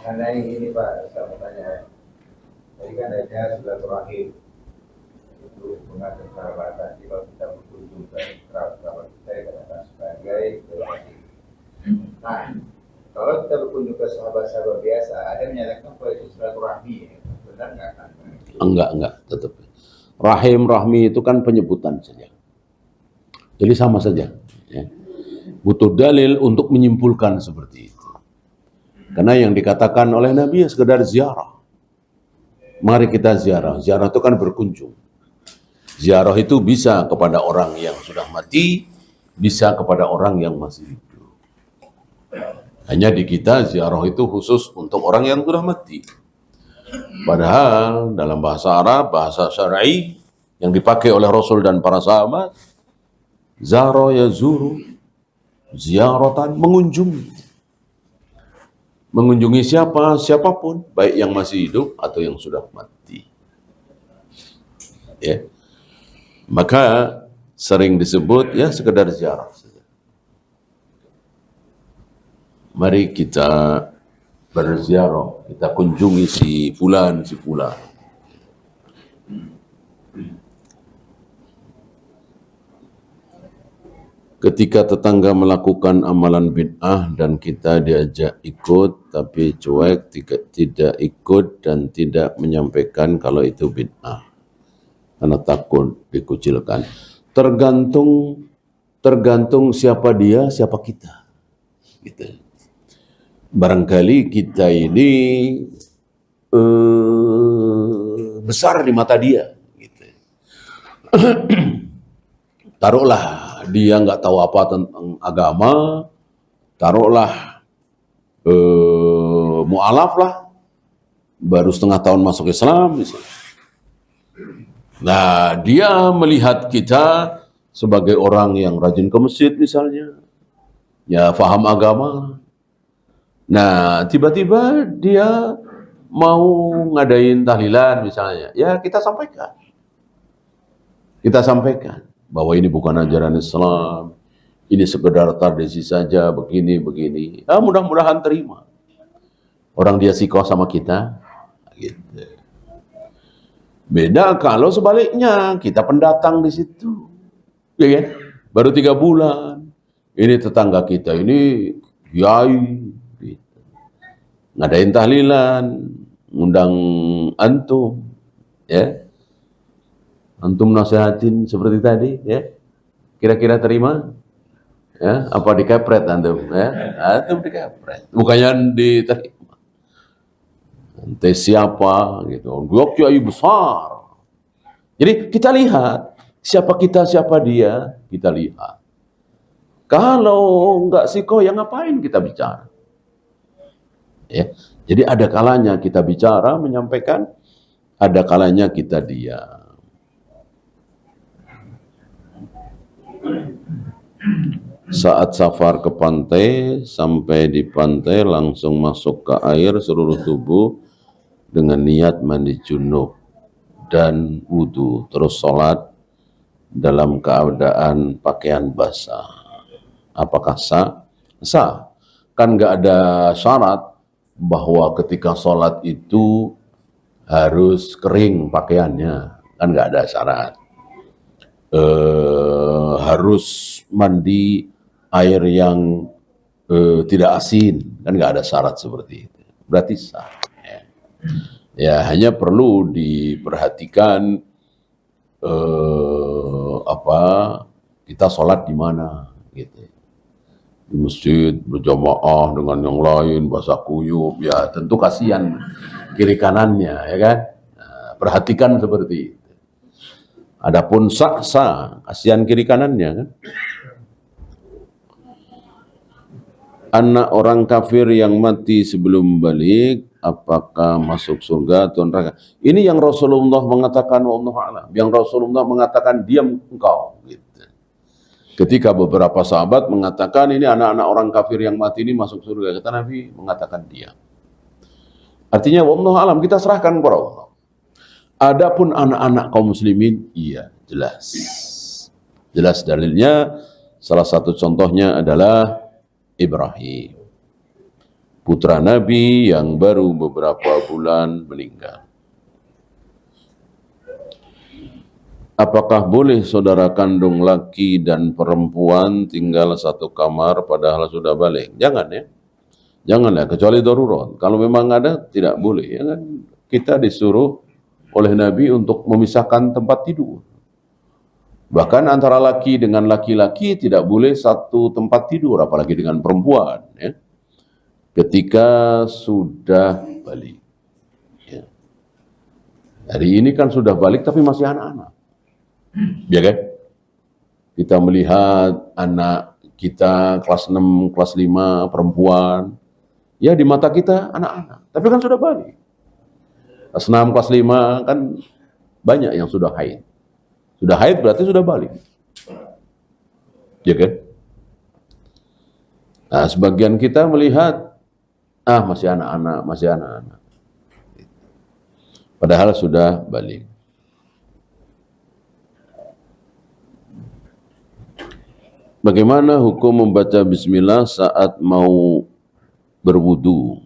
Karena yang ini Pak, saya mau tanya. Tadi kan ada silaturahim itu mengatur sahabatan. Kalau kita berkunjung ke kerabat kita dikatakan sebagai silaturahim. Nah, kalau kita berkunjung ke sahabat-sahabat biasa, ada yang menyatakan bahwa itu silaturahmi, benar nggak kan? Enggak, tetap. Rahim, rahmi itu kan penyebutan saja. Jadi sama saja. Ya. Butuh dalil untuk menyimpulkan seperti itu. Karena yang dikatakan oleh Nabi ya sekedar ziarah. Mari kita ziarah. Ziarah itu kan berkunjung. Ziarah itu bisa kepada orang yang sudah mati, bisa kepada orang yang masih hidup. Hanya di kita ziarah itu khusus untuk orang yang sudah mati. Padahal dalam bahasa Arab, bahasa syar'i yang dipakai oleh Rasul dan para sahabat, zara yazuru, ziaratan, mengunjungi. Mengunjungi siapapun, baik yang masih hidup atau yang sudah mati. Ya. Maka sering disebut ya sekedar ziarah saja. Mari kita berziarah, kita kunjungi si fulan. Ketika tetangga melakukan amalan bid'ah dan kita diajak ikut tapi cuek, tidak ikut dan tidak menyampaikan kalau itu bid'ah karena takut dikucilkan. Tergantung siapa dia, siapa kita. Gitu. Barangkali kita ini besar di mata dia. Gitu. Taruhlah dia nggak tahu apa tentang agama, taruhlah mu'alaf lah, baru setengah tahun masuk Islam misalnya. Nah, dia melihat kita sebagai orang yang rajin ke masjid misalnya, ya paham agama. Nah, tiba-tiba dia mau ngadain tahlilan misalnya, ya kita sampaikan. Bahwa ini bukan ajaran Islam, ini sekedar tradisi saja, begini. Ah, mudah-mudahan terima. Orang dia sikoh sama kita, gitu. Beda kalau sebaliknya, kita pendatang di situ, ya kan? Baru 3 bulan, ini tetangga kita, ini kiai, gitu. Ngadain tahlilan, ngundang antum, ya. Antum nasihatin seperti tadi, ya. Kira-kira terima? Ya, apa dikepret antum? Ya, antum dikepret. Bukannya diterima. Ente siapa? Gitu. Dia kiai besar. Jadi kita lihat siapa kita, siapa dia, kita lihat. Kalau enggak sikoh, ya ngapain kita bicara? Ya. Jadi ada kalanya kita bicara, menyampaikan, ada kalanya kita diam. Saat safar ke pantai, sampai di pantai langsung masuk ke air seluruh tubuh dengan niat mandi junub dan wudu, terus sholat dalam keadaan pakaian basah. Apakah sah? Sah. Kan nggak ada syarat bahwa ketika sholat itu harus kering pakaiannya, kan nggak ada syarat. Harus mandi air yang tidak asin, kan nggak ada syarat seperti itu. Berarti sah. Ya hanya perlu diperhatikan kita sholat di mana, gitu. Di masjid berjamaah dengan yang lain, basah kuyup, ya tentu kasihan kiri kanannya, ya kan. Nah, perhatikan seperti itu. Adapun sah, kasihan kiri kanannya, kan. Anak orang kafir yang mati sebelum balik, apakah masuk surga atau neraka? Ini yang Rasulullah mengatakan, wallahu a'lam. Yang Rasulullah mengatakan, diam engkau. Gitu. Ketika beberapa sahabat mengatakan, ini anak-anak orang kafir yang mati ini masuk surga. Kata Nabi, mengatakan diam. Artinya, wallahu a'lam, kita serahkan kepada Allah. Adapun anak-anak kaum muslimin, iya, jelas. Jelas dalilnya, salah satu contohnya adalah Ibrahim. putra Nabi yang baru beberapa bulan meninggal. Apakah boleh saudara kandung laki dan perempuan tinggal satu kamar padahal sudah balik? Jangan ya. Jangan ya, kecuali darurat. Kalau memang ada, tidak boleh. Ya kan? Kita disuruh oleh Nabi untuk memisahkan tempat tidur. Bahkan antara laki dengan laki-laki tidak boleh satu tempat tidur, apalagi dengan perempuan. Ya. Ketika sudah balik. Ya. Hari ini kan sudah balik tapi masih anak-anak. Ya kan? Kita melihat anak kita kelas 6, kelas 5, perempuan. Ya di mata kita anak-anak. Tapi kan sudah balik. Kelas 6, kelas 5 kan banyak yang sudah haid. Sudah haid berarti sudah balik. Ya kan? Nah, sebagian kita melihat, masih anak-anak, masih anak-anak. Padahal sudah balik. Bagaimana hukum membaca bismillah saat mau berwudu?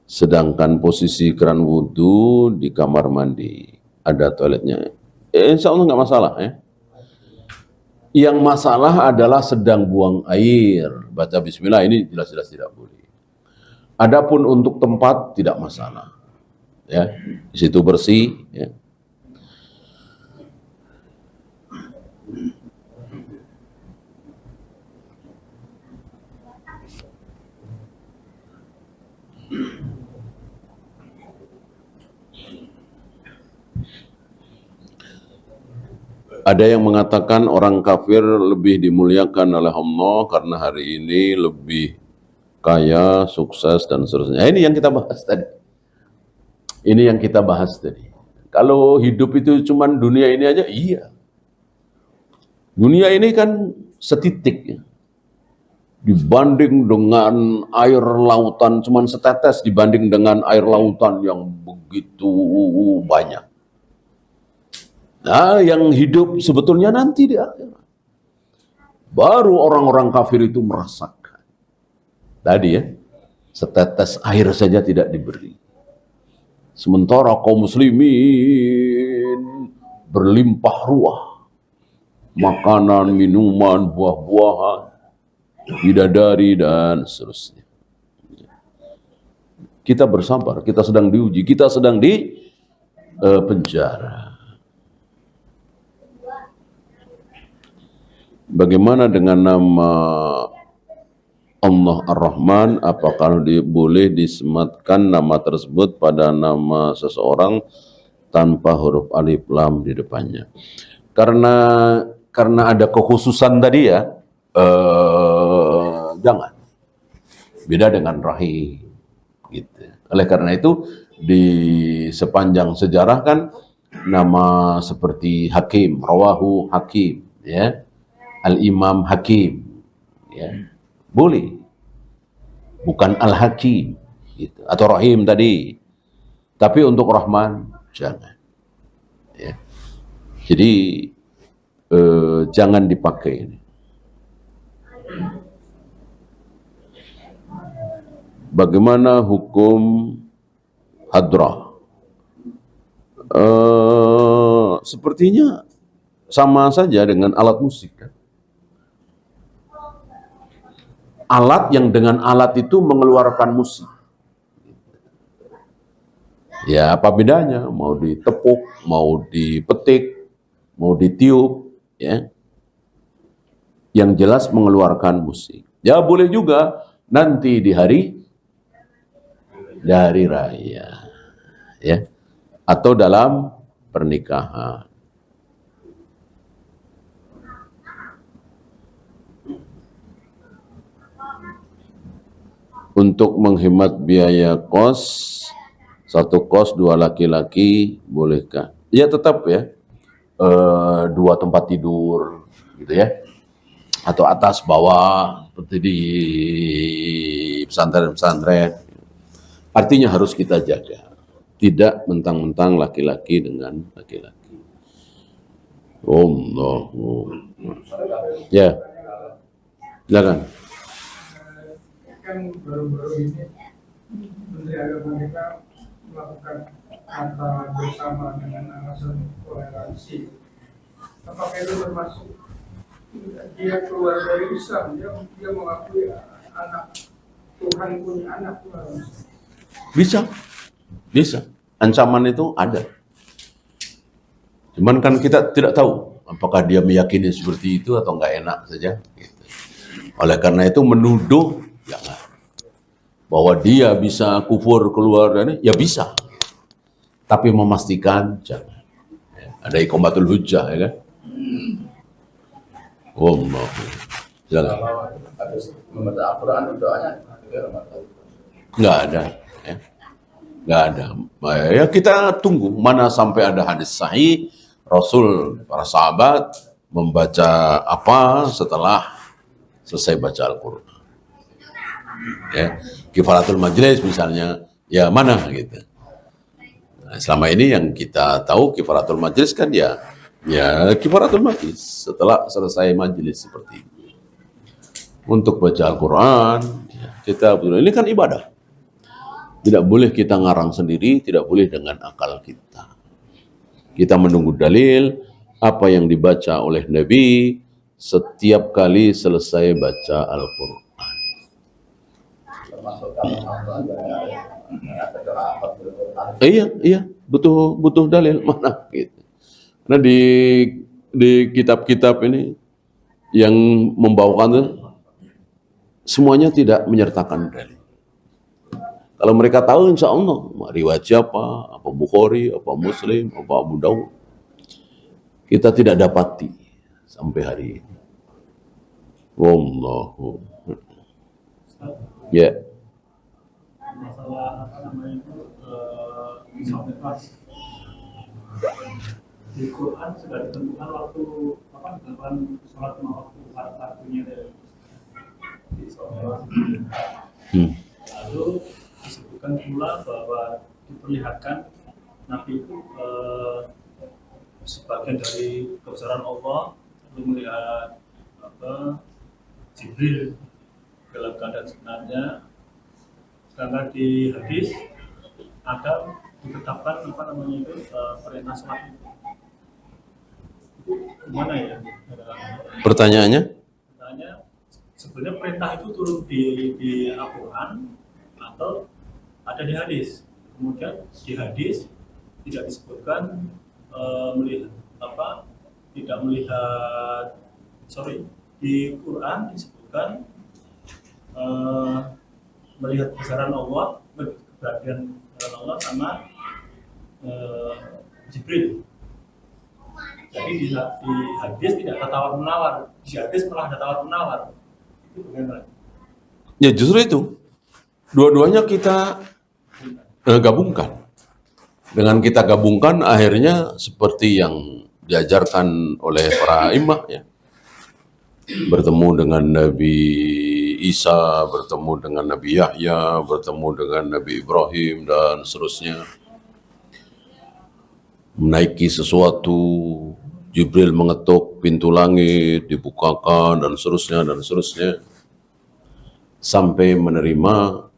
Sedangkan posisi keran wudu di kamar mandi. Ada toiletnya. Insya Allah nggak masalah ya. Yang masalah adalah sedang buang air. Baca bismillah ini jelas-jelas tidak boleh. Adapun untuk tempat tidak masalah. Ya, di situ bersih ya. Ada yang mengatakan orang kafir lebih dimuliakan oleh Allah karena hari ini lebih kaya, sukses, dan seterusnya. Ini yang kita bahas tadi. Ini yang kita bahas tadi. Kalau hidup itu cuma dunia ini aja, iya. Dunia ini kan setitik ya. Dibanding dengan air lautan, cuma setetes dibanding dengan air lautan yang begitu banyak. Nah, yang hidup sebetulnya nanti di akhirat. Baru orang-orang kafir itu merasakan. Tadi ya, setetes air saja tidak diberi. Sementara kaum muslimin berlimpah ruah. Makanan, minuman, buah-buahan, bidadari, dan seterusnya. Kita bersabar, kita sedang diuji, kita sedang di penjara. Bagaimana dengan nama Allah Ar-Rahman? Apakah boleh disematkan nama tersebut pada nama seseorang tanpa huruf alif lam di depannya? Karena ada kekhususan tadi ya, jangan. Beda dengan rahim. Gitu. Oleh karena itu di sepanjang sejarah kan nama seperti Hakim, Rawahu Hakim, ya. Al-Imam Hakim, ya, boleh, bukan Al-Hakim, gitu. Atau Rahim tadi, tapi untuk Rahman jangan, ya. Jadi jangan dipakai ini. Bagaimana hukum hadrah? Sepertinya sama saja dengan alat musik kan. Alat yang dengan alat itu mengeluarkan musik. Ya, apa bedanya? Mau ditepuk, mau dipetik, mau ditiup, ya. Yang jelas mengeluarkan musik. Ya, boleh juga nanti di hari raya, ya. Atau dalam pernikahan. Untuk menghemat biaya kos, satu kos 2 laki-laki, bolehkah? Ya tetap ya, 2 tempat tidur, gitu ya. Atau atas bawah, seperti di pesantren-pesantren. Artinya harus kita jaga. Tidak mentang-mentang laki-laki dengan laki-laki. Allahu. Ya, silakan. kan baru-baru ini Menteri Agama kita melakukan kata bersama dengan alasan toleransi. Apakah itu termasuk dia keluar dari Islam, dia mengakui anak Tuhan punya anak Tuhan? Bisa. Ancaman itu ada. Cuman kan kita tidak tahu apakah dia meyakini seperti itu atau nggak enak saja. Gitu. Oleh karena itu menuduh jangan. Bahwa dia bisa kufur keluar dari, ya bisa. Tapi memastikan jangan. Ada iqamatul hujjah, ya kan? Allah. Jangan. Habis membaca Al-Quran doanya Nggak ada. Ya. Nggak ada. Ya kita tunggu mana sampai ada hadis sahih Rasul, para sahabat membaca apa setelah selesai baca Al-Quran. Ya, kifaratul majlis misalnya, ya mana gitu. Nah, selama ini yang kita tahu kifaratul majlis kan ya kifaratul majlis setelah selesai majlis seperti itu. Untuk baca Al-Quran, ya, kita ini kan ibadah. Tidak boleh kita ngarang sendiri, tidak boleh dengan akal kita. Kita menunggu dalil apa yang dibaca oleh Nabi setiap kali selesai baca Al-Quran. Iya, butuh dalil mana gitu. Karena di kitab-kitab ini yang membawakan itu semuanya tidak menyertakan dalil. Kalau mereka tahu insya Allah riwayat siapa, apa Bukhari, apa Muslim, apa Abu Dawud, kita tidak dapati sampai hari ini. Wallahu. Ya. Masalah apa namanya itu sampai pas di Quran sudah ditentukan waktu apa ditentukan sholat waktunya dari sholat. Lalu disebutkan pula bahwa diperlihatkan Nabi itu sebagian dari kebesaran Allah untuk melihat apa Jibril dalam keadaan sebenarnya. Sedangkan di hadis ada ditetapkan apa namanya itu perintah sholat itu gimana ya? Pertanyaannya? Sebenarnya perintah itu turun di Al-Quran atau ada di hadis. Kemudian di hadis tidak disebutkan melihat apa? Tidak melihat di Quran disebutkan melihat besaran Allah, keberadian Allah sama Jibril. Jadi di hadis tidak ada tawar menawar, di hadis malah ada tawar menawar. Itu bagaimana? Ya justru itu, dua-duanya kita gabungkan. Dengan kita gabungkan, akhirnya seperti yang diajarkan oleh para imam, ya. Bertemu dengan Nabi Isa, bertemu dengan Nabi Yahya, bertemu dengan Nabi Ibrahim, dan seterusnya. Menaiki sesuatu, Jibril mengetuk pintu langit, dibukakan, dan seterusnya. Sampai menerima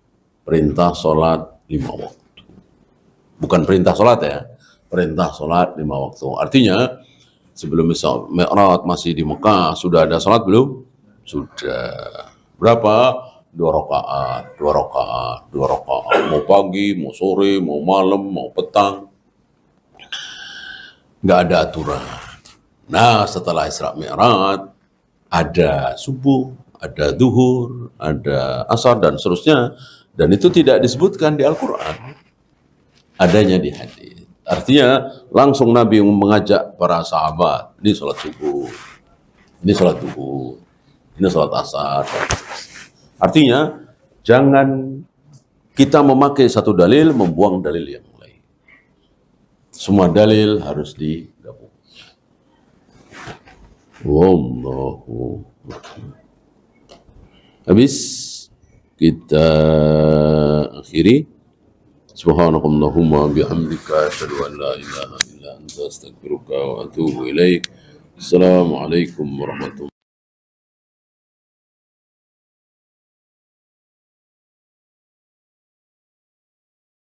perintah sholat 5 waktu. Bukan perintah sholat ya, perintah sholat 5 waktu. Artinya, sebelum Isra Mi'raj masih di Mekah, sudah ada sholat belum? Sudah. Berapa? 2 rakaat. Mau pagi, mau sore, mau malam, mau petang. Nggak ada aturan. Nah, setelah Isra Mi'raj, ada subuh, ada zuhur, ada asar, dan seterusnya. Dan itu tidak disebutkan di Al-Quran. Adanya di hadis. Artinya langsung Nabi mengajak para sahabat, ini sholat subuh, ini sholat zuhur, ini sholat asar. Artinya jangan kita memakai satu dalil, membuang dalil yang lain. Semua dalil harus digabung. Wallahu. Habis kita akhiri. Subhanakallahumma bihamdika asyhadu an la ilaha illa anta astaghfiruka wa atubu ilaik. Assalamualaikum warahmatullahi wabarakatuh.